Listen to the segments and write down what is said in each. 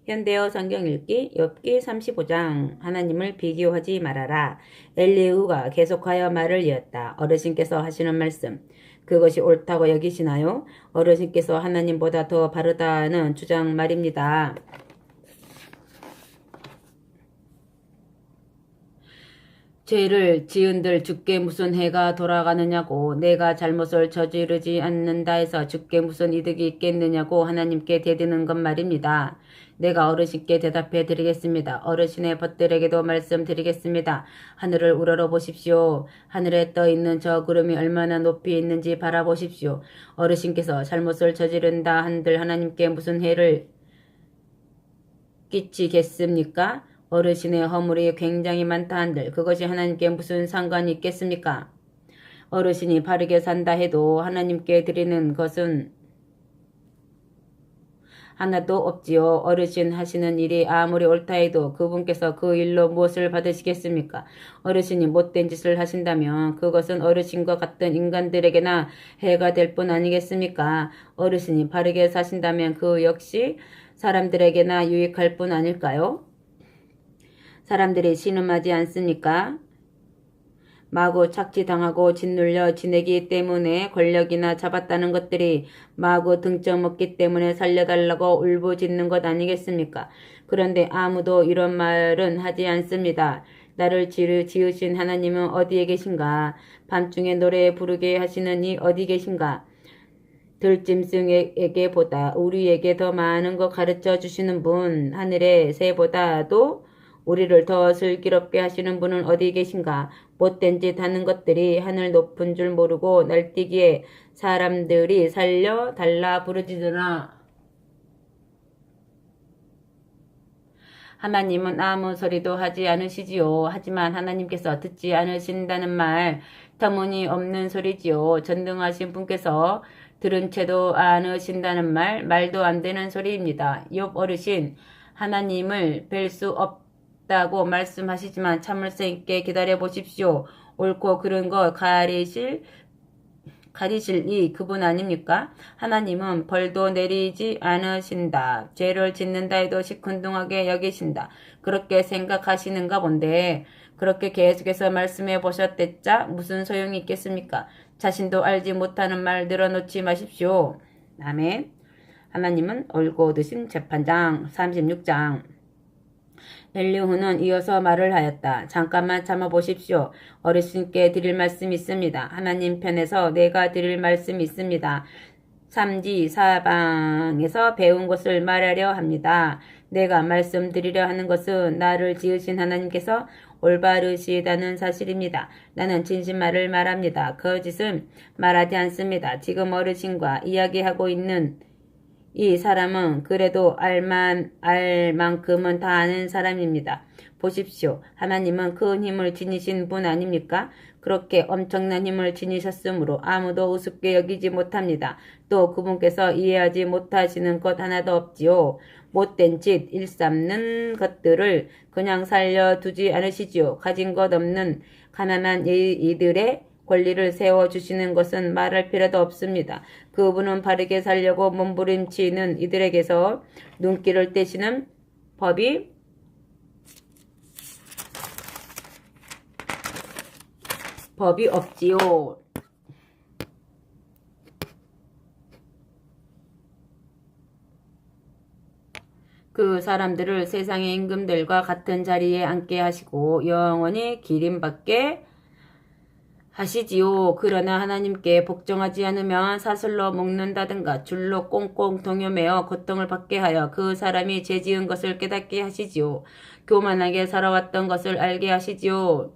현대어 성경 읽기 욥기 35장. 하나님을 비교하지 말아라. 엘리후가 계속하여 말을 이었다. 어르신께서 하시는 말씀, 그것이 옳다고 여기시나요? 어르신께서 하나님보다 더 바르다는 주장 말입니다. 죄를 지은들 주께 무슨 해가 돌아가느냐고, 내가 잘못을 저지르지 않는다 해서 주께 무슨 이득이 있겠느냐고 하나님께 대드는 것 말입니다. 내가 어르신께 대답해 드리겠습니다. 어르신의 벗들에게도 말씀드리겠습니다. 하늘을 우러러 보십시오. 하늘에 떠 있는 저 구름이 얼마나 높이 있는지 바라보십시오. 어르신께서 잘못을 저지른다 한들 하나님께 무슨 해를 끼치겠습니까? 어르신의 허물이 굉장히 많다 한들 그것이 하나님께 무슨 상관이 있겠습니까? 어르신이 바르게 산다 해도 하나님께 드리는 것은 하나도 없지요. 어르신 하시는 일이 아무리 옳다 해도 그분께서 그 일로 무엇을 받으시겠습니까? 어르신이 못된 짓을 하신다면 그것은 어르신과 같은 인간들에게나 해가 될 뿐 아니겠습니까? 어르신이 바르게 사신다면 그 역시 사람들에게나 유익할 뿐 아닐까요? 사람들이 신음하지 않습니까? 마구 착취당하고 짓눌려 지내기 때문에 권력이나 잡았다는 것들이 마구 등점 없기 때문에 살려달라고 울부짖는 것 아니겠습니까? 그런데 아무도 이런 말은 하지 않습니다. 나를 지으신 하나님은 어디에 계신가? 밤중에 노래 부르게 하시는 이 어디 계신가? 들짐승에게보다 우리에게 더 많은 거 가르쳐 주시는 분, 하늘의 새보다도 우리를 더 슬기롭게 하시는 분은 어디 계신가? 못된 짓 하는 것들이 하늘 높은 줄 모르고 날뛰기에 사람들이 살려 달라 부르짖으나 하나님은 아무 소리도 하지 않으시지요. 하지만 하나님께서 듣지 않으신다는 말 터무니없는 소리지요. 전능하신 분께서 들은 채도 않으신다는 말도 안 되는 소리입니다. 욥 어르신, 하나님을 뵐 수 없다고 말씀하시지만 참을성 있게 기다려 보십시오. 옳고 그른 거 가리실 이 그분 아닙니까? 하나님은 벌도 내리지 않으신다. 죄를 짓는다 해도 시큰둥하게 여기신다. 그렇게 생각하시는가 본데 그렇게 계속해서 말씀해 보셨댔자 무슨 소용이 있겠습니까? 자신도 알지 못하는 말 늘어놓지 마십시오. 아멘. 하나님은 옳고 드신 재판장 36장. 엘리후는 이어서 말을 하였다. 잠깐만 참아보십시오. 어르신께 드릴 말씀이 있습니다. 하나님 편에서 내가 드릴 말씀이 있습니다. 삼지사방에서 배운 것을 말하려 합니다. 내가 말씀드리려 하는 것은 나를 지으신 하나님께서 올바르시다는 사실입니다. 나는 진실말을 말합니다. 거짓은 말하지 않습니다. 지금 어르신과 이야기하고 있는 이 사람은 그래도 알 만큼은 다 아는 사람입니다. 보십시오. 하나님은 큰 힘을 지니신 분 아닙니까? 그렇게 엄청난 힘을 지니셨으므로 아무도 우습게 여기지 못합니다. 또 그분께서 이해하지 못하시는 것 하나도 없지요. 못된 짓, 일삼는 것들을 그냥 살려두지 않으시지요. 가진 것 없는 가난한 이들의 권리를 세워주시는 것은 말할 필요도 없습니다. 그분은 바르게 살려고 몸부림치는 이들에게서 눈길을 떼시는 법이 없지요. 그 사람들을 세상의 임금들과 같은 자리에 앉게 하시고 영원히 기림받게 하시지요. 그러나 하나님께 복종하지 않으면 사슬로 묶는다든가 줄로 꽁꽁 동여매어 고통을 받게 하여 그 사람이 죄지은 것을 깨닫게 하시지요. 교만하게 살아왔던 것을 알게 하시지요.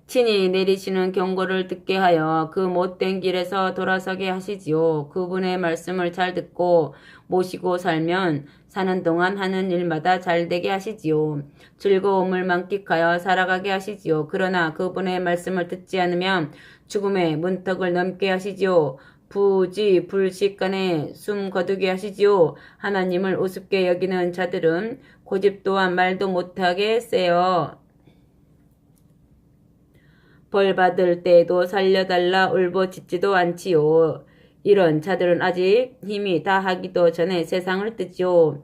친히 내리시는 경고를 듣게 하여 그 못된 길에서 돌아서게 하시지요. 그분의 말씀을 잘 듣고 모시고 살면 사는 동안 하는 일마다 잘 되게 하시지요. 즐거움을 만끽하여 살아가게 하시지요. 그러나 그분의 말씀을 듣지 않으면 죽음의 문턱을 넘게 하시지요. 불식간에 숨 거두게 하시지요. 하나님을 우습게 여기는 자들은 고집 또한 말도 못하게 세요. 벌 받을 때에도 살려달라 울부짖지도 않지요. 이런 자들은 아직 힘이 다하기도 전에 세상을 뜨지요.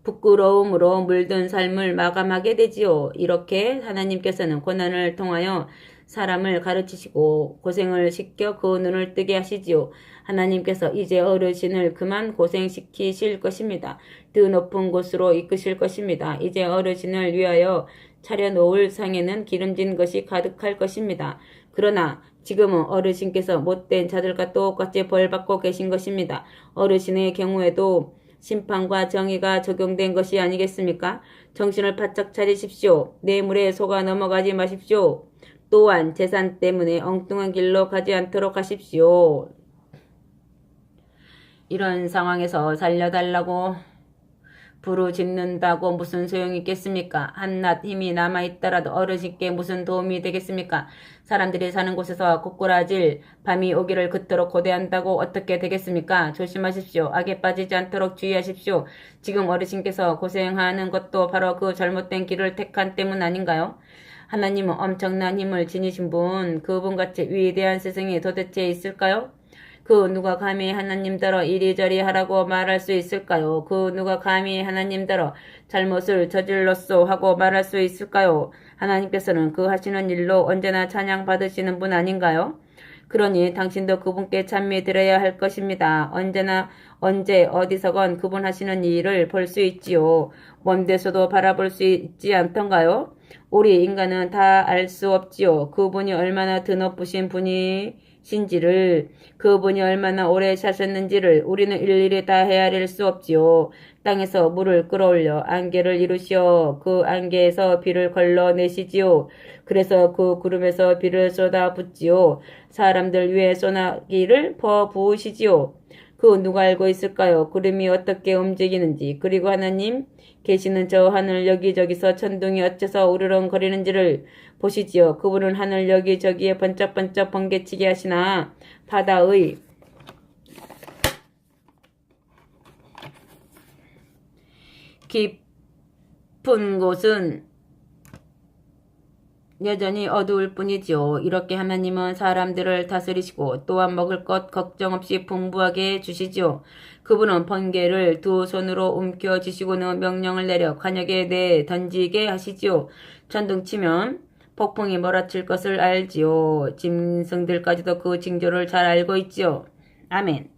부끄러움으로 물든 삶을 마감하게 되지요. 이렇게 하나님께서는 고난을 통하여 사람을 가르치시고 고생을 시켜 그 눈을 뜨게 하시지요. 하나님께서 이제 어르신을 그만 고생시키실 것입니다. 더 높은 곳으로 이끄실 것입니다. 이제 어르신을 위하여 차려놓을 상에는 기름진 것이 가득할 것입니다. 그러나 지금은 어르신께서 못된 자들과 똑같이 벌받고 계신 것입니다. 어르신의 경우에도 심판과 정의가 적용된 것이 아니겠습니까? 정신을 바짝 차리십시오. 뇌물에 속아 넘어가지 마십시오. 또한 재산 때문에 엉뚱한 길로 가지 않도록 하십시오. 이런 상황에서 살려달라고 부르짖는다고 무슨 소용이 있겠습니까? 한낱 힘이 남아있더라도 어르신께 무슨 도움이 되겠습니까? 사람들이 사는 곳에서 고꾸라질 밤이 오기를 그토록 고대한다고 어떻게 되겠습니까? 조심하십시오. 악에 빠지지 않도록 주의하십시오. 지금 어르신께서 고생하는 것도 바로 그 잘못된 길을 택한 때문 아닌가요? 하나님은 엄청난 힘을 지니신 분, 그분같이 위대한 스승이 도대체 있을까요? 그 누가 감히 하나님더러 이리저리 하라고 말할 수 있을까요? 그 누가 감히 하나님더러 잘못을 저질렀소 하고 말할 수 있을까요? 하나님께서는 그 하시는 일로 언제나 찬양 받으시는 분 아닌가요? 그러니 당신도 그분께 찬미 드려야 할 것입니다. 언제나 언제 어디서건 그분 하시는 일을 볼 수 있지요. 먼 데서도 바라볼 수 있지 않던가요? 우리 인간은 다 알 수 없지요. 그분이 얼마나 드높으신 분이신지를, 그분이 얼마나 오래 사셨는지를 우리는 일일이 다 헤아릴 수 없지요. 땅에서 물을 끌어올려 안개를 이루시어 그 안개에서 비를 걸러내시지요. 그래서 그 구름에서 비를 쏟아붓지요. 사람들 위에 소나기를 퍼부으시지요. 그 누가 알고 있을까요? 구름이 어떻게 움직이는지, 그리고 하나님 계시는 저 하늘 여기저기서 천둥이 어째서 우르렁거리는지를 보시지요. 그분은 하늘 여기저기에 번쩍번쩍 번개치게 하시나 바다의 깊은 곳은 여전히 어두울 뿐이지요. 이렇게 하나님은 사람들을 다스리시고 또한 먹을 것 걱정 없이 풍부하게 주시지요. 그분은 번개를 두 손으로 움켜쥐시고는 명령을 내려 관역에 내 던지게 하시지요. 천둥치면 폭풍이 몰아칠 것을 알지요. 짐승들까지도 그 징조를 잘 알고 있지요. 아멘.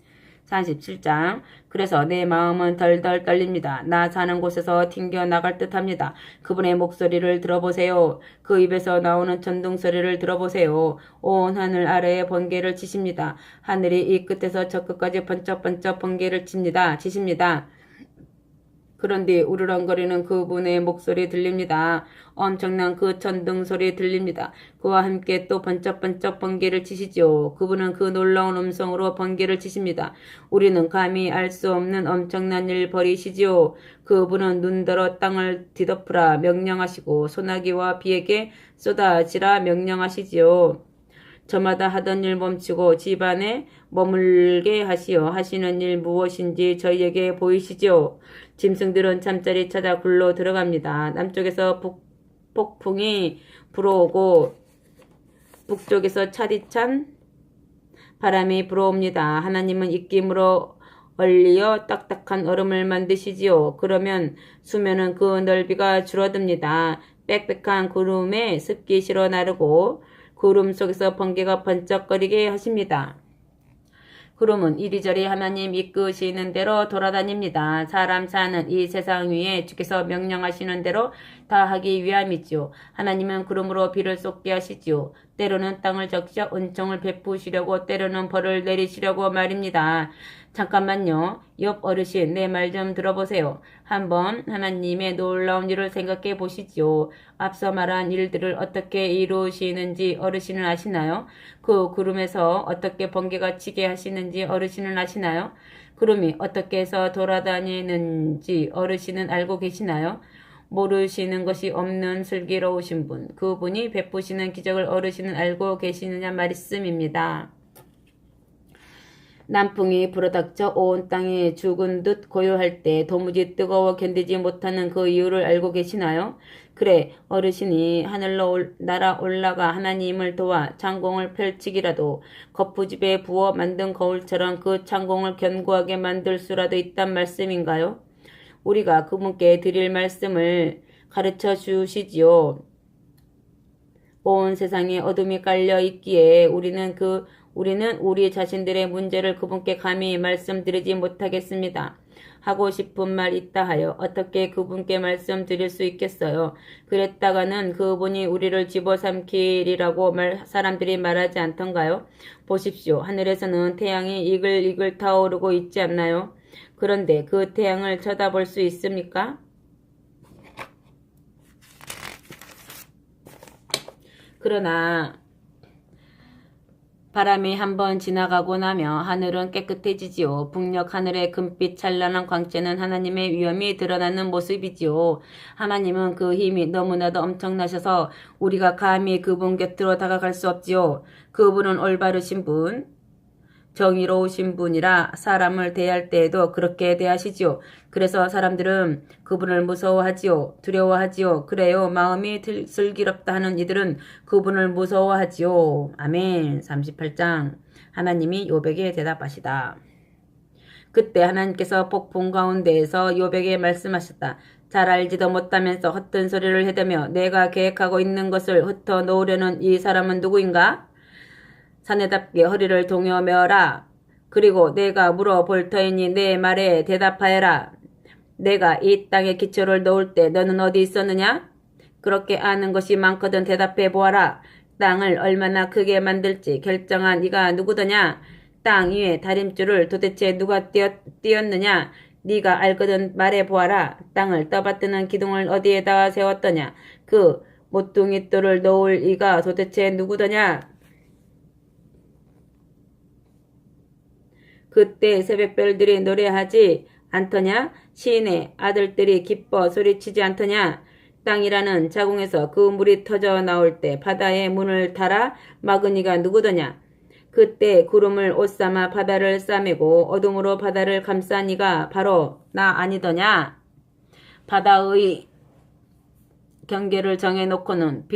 47장. 그래서 내 마음은 덜덜 떨립니다. 나 사는 곳에서 튕겨나갈 듯합니다. 그분의 목소리를 들어보세요. 그 입에서 나오는 천둥 소리를 들어보세요. 온 하늘 아래에 번개를 치십니다. 하늘이 이 끝에서 저 끝까지 번쩍번쩍 번개를 치십니다. 그런데 우르렁거리는 그분의 목소리 들립니다. 엄청난 그 천둥 소리 들립니다. 그와 함께 또 번쩍번쩍 번개를 치시지요. 그분은 그 놀라운 음성으로 번개를 치십니다. 우리는 감히 알 수 없는 엄청난 일 벌이시지요. 그분은 눈더러 땅을 뒤덮으라 명령하시고 소나기와 비에게 쏟아지라 명령하시지요. 저마다 하던 일 멈추고 집안에 머물게 하시어 하시는 일 무엇인지 저희에게 보이시지요. 짐승들은 잠자리 찾아 굴러 들어갑니다. 남쪽에서 폭풍이 불어오고 북쪽에서 차디찬 바람이 불어옵니다. 하나님은 입김으로 얼리어 딱딱한 얼음을 만드시지요. 그러면 수면은 그 넓이가 줄어듭니다. 빽빽한 구름에 습기 실어 나르고 구름 속에서 번개가 번쩍거리게 하십니다. 구름은 이리저리 하나님 이끄시는 대로 돌아다닙니다. 사람 사는 이 세상 위에 주께서 명령하시는 대로 다 하기 위함이지요. 하나님은 구름으로 비를 쏟게 하시지요. 때로는 땅을 적셔 은총을 베푸시려고 때로는 벌을 내리시려고 말입니다. 잠깐만요. 옆 어르신 내 말 좀 들어보세요. 한번 하나님의 놀라운 일을 생각해 보시지요. 앞서 말한 일들을 어떻게 이루시는지 어르신은 아시나요? 그 구름에서 어떻게 번개가 치게 하시는지 어르신은 아시나요? 구름이 어떻게 해서 돌아다니는지 어르신은 알고 계시나요? 모르시는 것이 없는 슬기로우신 분, 그분이 베푸시는 기적을 어르신은 알고 계시느냐 말씀입니다. 남풍이 불어닥쳐 온 땅이 죽은 듯 고요할 때 도무지 뜨거워 견디지 못하는 그 이유를 알고 계시나요? 그래, 어르신이 하늘로 날아 올라가 하나님을 도와 창공을 펼치기라도 거푸집에 부어 만든 거울처럼 그 창공을 견고하게 만들 수라도 있단 말씀인가요? 우리가 그분께 드릴 말씀을 가르쳐 주시지요. 온 세상에 어둠이 깔려 있기에 우리는 우리 자신들의 문제를 그분께 감히 말씀드리지 못하겠습니다. 하고 싶은 말 있다 하여 어떻게 그분께 말씀드릴 수 있겠어요? 그랬다가는 그분이 우리를 집어삼키리라고 사람들이 말하지 않던가요? 보십시오. 하늘에서는 태양이 이글이글 타오르고 있지 않나요? 그런데 그 태양을 쳐다볼 수 있습니까? 그러나 바람이 한번 지나가고 나며 하늘은 깨끗해지지요. 북녘 하늘의 금빛 찬란한 광채는 하나님의 위엄이 드러나는 모습이지요. 하나님은 그 힘이 너무나도 엄청나셔서 우리가 감히 그분 곁으로 다가갈 수 없지요. 그분은 올바르신 분, 정의로우신 분이라 사람을 대할 때에도 그렇게 대하시지요. 그래서 사람들은 그분을 무서워하지요. 두려워하지요. 그래요. 마음이 슬기롭다 하는 이들은 그분을 무서워하지요. 아멘. 38장. 하나님이 욥에게 대답하시다. 그때 하나님께서 폭풍 가운데에서 욥에게 말씀하셨다. 잘 알지도 못하면서 헛된 소리를 해대며 내가 계획하고 있는 것을 흩어 놓으려는 이 사람은 누구인가? 사내답게 허리를 동여 메어라. 그리고 내가 물어볼 터이니 내 말에 대답하여라. 내가 이 땅에 기초를 놓을 때 너는 어디 있었느냐? 그렇게 아는 것이 많거든 대답해 보아라. 땅을 얼마나 크게 만들지 결정한 네가 누구더냐? 땅 위에 다림줄을 도대체 누가 띄었느냐? 네가 알거든 말해 보아라. 땅을 떠받드는 기둥을 어디에다 세웠더냐? 그 모퉁이 돌을 놓을 이가 도대체 누구더냐? 그때 새벽별들이 노래하지 않더냐? 시인의 아들들이 기뻐 소리치지 않더냐? 땅이라는 자궁에서 그 물이 터져 나올 때 바다의 문을 닫아 막은 이가 누구더냐? 그때 구름을 옷삼아 바다를 싸매고 어둠으로 바다를 감싼 이가 바로 나 아니더냐? 바다의 경계를 정해놓고는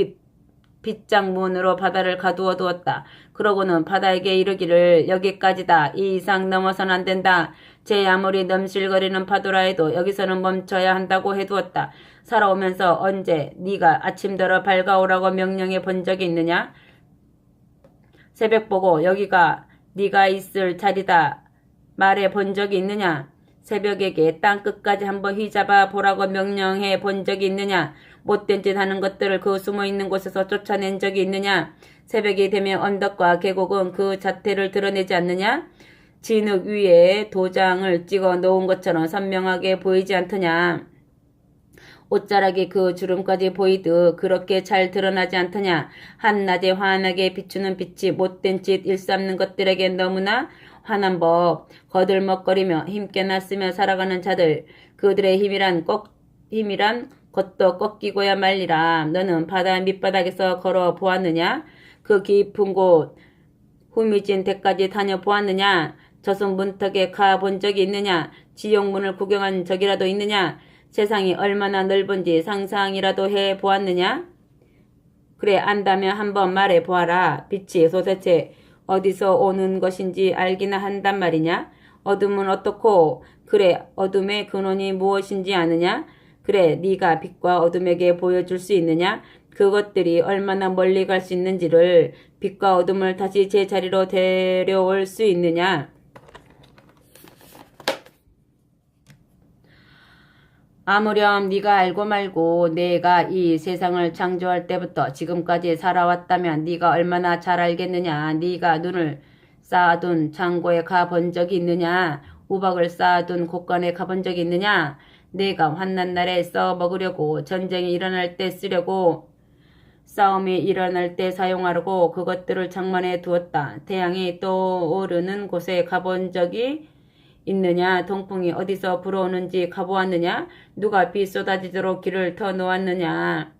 빗장문으로 바다를 가두어 두었다. 그러고는 바다에게 이르기를 여기까지다. 이 이상 넘어서는 안 된다. 제 아무리 넘실거리는 파도라 해도 여기서는 멈춰야 한다고 해두었다. 살아오면서 언제 네가 아침더러 밝아오라고 명령해 본 적이 있느냐? 새벽 보고 여기가 네가 있을 자리다 말해 본 적이 있느냐? 새벽에게 땅 끝까지 한번 휘잡아 보라고 명령해 본 적이 있느냐? 못된 짓 하는 것들을 그 숨어있는 곳에서 쫓아낸 적이 있느냐? 새벽이 되면 언덕과 계곡은 그 자태를 드러내지 않느냐? 진흙 위에 도장을 찍어 놓은 것처럼 선명하게 보이지 않더냐? 옷자락이 그 주름까지 보이듯 그렇게 잘 드러나지 않더냐? 한낮에 환하게 비추는 빛이 못된 짓 일삼는 것들에게 너무나 환한 법, 거들먹거리며 힘께나 쓰며 살아가는 자들, 그들의 힘이란 것도 꺾이고야 말리라. 너는 바다 밑바닥에서 걸어 보았느냐? 그 깊은 곳, 후미진 데까지 다녀보았느냐? 저승 문턱에 가본 적이 있느냐? 지옥문을 구경한 적이라도 있느냐? 세상이 얼마나 넓은지 상상이라도 해보았느냐? 그래 안다면 한번 말해보아라. 빛이 도대체 어디서 오는 것인지 알기나 한단 말이냐? 어둠은 어떻고? 그래 어둠의 근원이 무엇인지 아느냐? 그래 네가 빛과 어둠에게 보여줄 수 있느냐? 그것들이 얼마나 멀리 갈 수 있는지를 빛과 어둠을 다시 제자리로 데려올 수 있느냐? 아무렴 네가 알고 말고 내가 이 세상을 창조할 때부터 지금까지 살아왔다면 네가 얼마나 잘 알겠느냐? 네가 눈을 쌓아둔 창고에 가본 적이 있느냐? 우박을 쌓아둔 곳간에 가본 적이 있느냐? 내가 환난 날에 써 먹으려고 전쟁이 일어날 때 쓰려고 싸움이 일어날 때 사용하려고 그것들을 장만해 두었다. 태양이 떠오르는 곳에 가본 적이 있느냐? 동풍이 어디서 불어오는지 가보았느냐? 누가 비 쏟아지도록 길을 터 놓았느냐?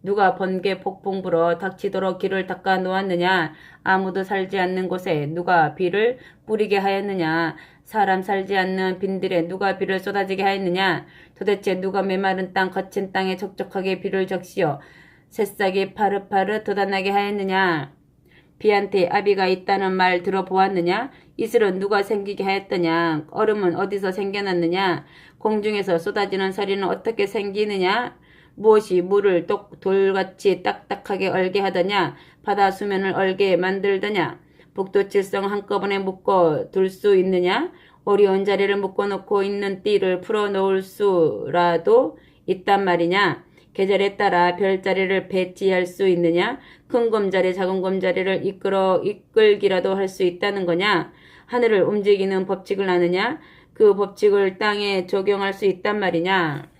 누가 번개 폭풍 불어 닥치도록 길을 닦아 놓았느냐? 아무도 살지 않는 곳에 누가 비를 뿌리게 하였느냐? 사람 살지 않는 빈들에 누가 비를 쏟아지게 하였느냐? 도대체 누가 메마른 땅 거친 땅에 촉촉하게 비를 적시어 새싹이 파릇파릇 돋아나게 하였느냐? 비한테 아비가 있다는 말 들어보았느냐? 이슬은 누가 생기게 하였더냐? 얼음은 어디서 생겨났느냐? 공중에서 쏟아지는 서리는 어떻게 생기느냐? 무엇이 물을 돌같이 딱딱하게 얼게 하더냐? 바다 수면을 얼게 만들더냐? 북두칠성 한꺼번에 묶어 둘 수 있느냐? 어려운 자리를 묶어놓고 있는 띠를 풀어놓을 수라도 있단 말이냐? 계절에 따라 별자리를 배치할 수 있느냐? 큰 곰자리, 작은 곰자리를 이끌기라도 할 수 있다는 거냐? 하늘을 움직이는 법칙을 아느냐? 그 법칙을 땅에 적용할 수 있단 말이냐?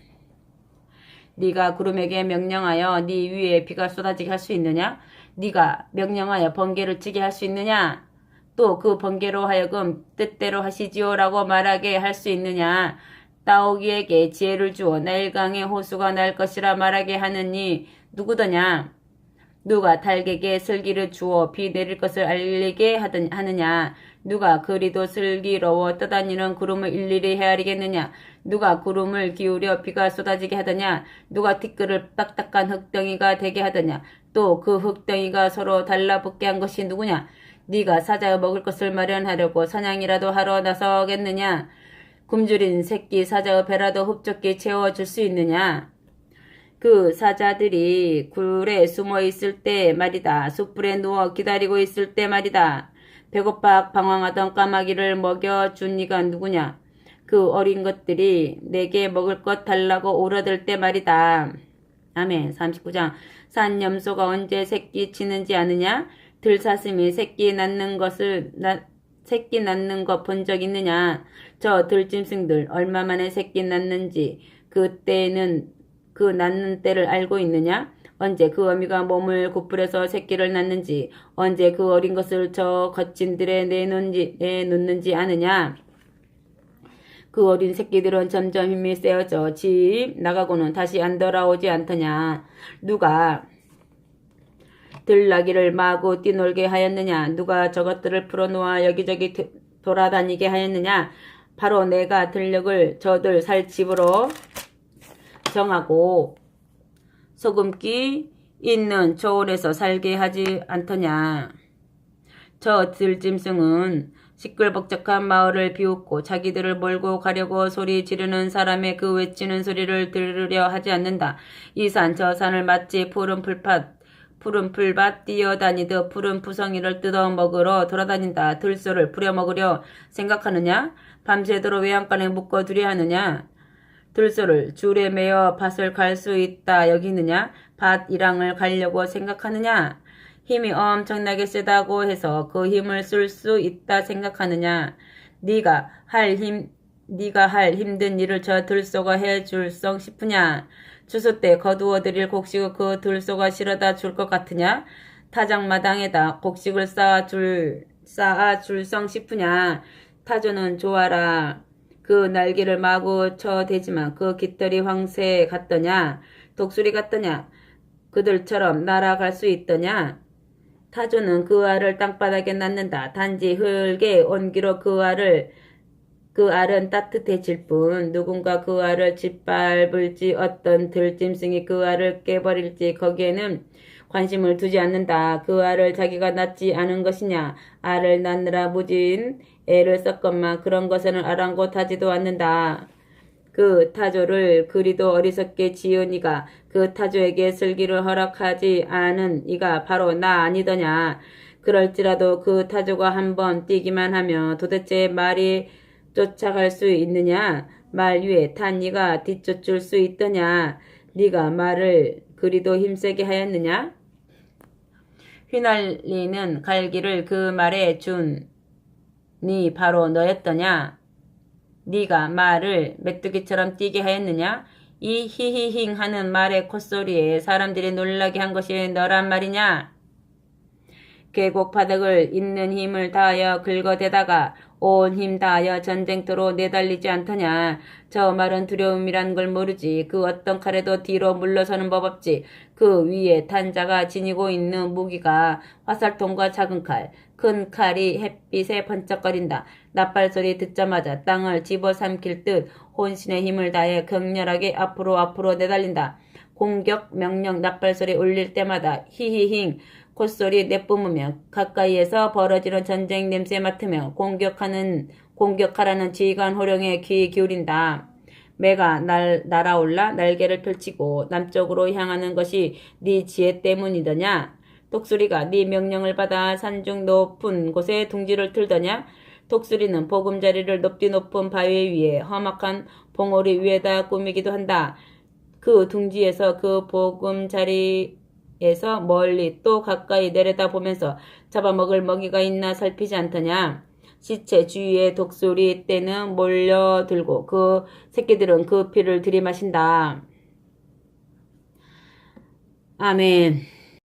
네가 구름에게 명령하여 네 위에 비가 쏟아지게 할 수 있느냐? 네가 명령하여 번개를 치게 할 수 있느냐? 또 그 번개로 하여금 뜻대로 하시지요라고 말하게 할 수 있느냐? 따오기에게 지혜를 주어 나일강의 호수가 날 것이라 말하게 하느니 누구더냐? 누가 달개에게 슬기를 주어 비 내릴 것을 알리게 하느냐? 누가 그리도 슬기로워 떠다니는 구름을 일일이 헤아리겠느냐? 누가 구름을 기울여 비가 쏟아지게 하더냐? 누가 티끌을 딱딱한 흙덩이가 되게 하더냐? 또 그 흙덩이가 서로 달라붙게 한 것이 누구냐? 네가 사자여 먹을 것을 마련하려고 사냥이라도 하러 나서겠느냐? 굶주린 새끼 사자의 배라도 흡족히 채워줄 수 있느냐? 그 사자들이 굴에 숨어 있을 때 말이다. 숯불에 누워 기다리고 있을 때 말이다. 배고파 방황하던 까마귀를 먹여준 이가 누구냐? 그 어린 것들이 내게 먹을 것 달라고 울어댈 때 말이다. 아멘. 39장. 산염소가 언제 새끼 치는지 아느냐? 들사슴이 새끼 낳는 것 본 적 있느냐? 저 들짐승들 얼마 만에 새끼 낳는지 그때는 그 낳는 때를 알고 있느냐? 언제 그 어미가 몸을 구부려서 새끼를 낳는지, 언제 그 어린 것을 저 거친들에 내놓는지 아느냐? 그 어린 새끼들은 점점 힘이 세어져 집 나가고는 다시 안 돌아오지 않더냐? 누가 들나귀를 마구 뛰놀게 하였느냐? 누가 저것들을 풀어놓아 여기저기 돌아다니게 하였느냐? 바로 내가 들녘을 저들 살 집으로 정하고 소금기 있는 초원에서 살게 하지 않더냐. 저 들짐승은 시끌벅적한 마을을 비웃고 자기들을 몰고 가려고 소리 지르는 사람의 그 외치는 소리를 들으려 하지 않는다. 이 산 저 산을 마치 푸른 풀밭 뛰어다니듯 푸른 푸성이를 뜯어먹으러 돌아다닌다. 들소를 부려먹으려 생각하느냐? 밤새도록 외양간에 묶어두려 하느냐? 들소를 줄에 매어 밭을 갈 수 있다 여기느냐? 밭 일항을 가려고 생각하느냐? 힘이 엄청나게 세다고 해서 그 힘을 쓸 수 있다 생각하느냐? 네가 할 힘든 일을 저 들소가 해줄성 싶으냐? 추수 때 거두어 들일 곡식을 그 들소가 실어다 줄 것 같으냐? 타작마당에다 곡식을 쌓아 줄성 싶으냐? 타조는 좋아라. 그 날개를 마구 쳐대지만 그 깃털이 황새 같더냐? 독수리 같더냐? 그들처럼 날아갈 수 있더냐? 타조는 그 알을 땅바닥에 낳는다. 단지 흙에 옮기러 그 알은 따뜻해질 뿐 누군가 그 알을 짓밟을지 어떤 들짐승이 그 알을 깨버릴지 거기에는 관심을 두지 않는다. 그 알을 자기가 낳지 않은 것이냐? 알을 낳느라 무진 애를 썼건만 그런 것에는 아랑곳하지도 않는다. 그 타조를 그리도 어리석게 지은 이가 그 타조에게 슬기를 허락하지 않은 이가 바로 나 아니더냐. 그럴지라도 그 타조가 한번 뛰기만 하면 도대체 말이 쫓아갈 수 있느냐? 말 위에 탄 이가 뒤쫓을 수 있더냐? 네가 말을 그리도 힘세게 하였느냐? 휘날리는 갈기를 그 말에 준 니 바로 너였더냐? 네가 말을 메뚜기처럼 뛰게 하였느냐? 이 히히힝 하는 말의 콧소리에 사람들이 놀라게 한 것이 너란 말이냐? 계곡 바닥을 있는 힘을 다하여 긁어대다가 온 힘 다하여 전쟁터로 내달리지 않더냐. 저 말은 두려움이란 걸 모르지. 그 어떤 칼에도 뒤로 물러서는 법 없지. 그 위에 탄자가 지니고 있는 무기가 화살통과 작은 칼, 큰 칼이 햇빛에 번쩍거린다. 낫발소리 듣자마자 땅을 집어삼킬 듯 혼신의 힘을 다해 격렬하게 앞으로 내달린다. 공격 명령 낫발소리 울릴 때마다 히히힝 콧소리 내뿜으며 가까이에서 벌어지는 전쟁 냄새 맡으며 공격하라는 지휘관 호령에 귀 기울인다. 매가 날아올라 날개를 펼치고 남쪽으로 향하는 것이 네 지혜 때문이더냐? 독수리가 네 명령을 받아 산중 높은 곳에 둥지를 틀더냐? 독수리는 보금자리를 높디 높은 바위 위에 험악한 봉우리 위에다 꾸미기도 한다. 그 둥지에서 그 보금자리에서 멀리 또 가까이 내려다 보면서 잡아먹을 먹이가 있나 살피지 않더냐? 시체 주위에 독수리 떼는 몰려들고 그 새끼들은 그 피를 들이마신다. 아멘.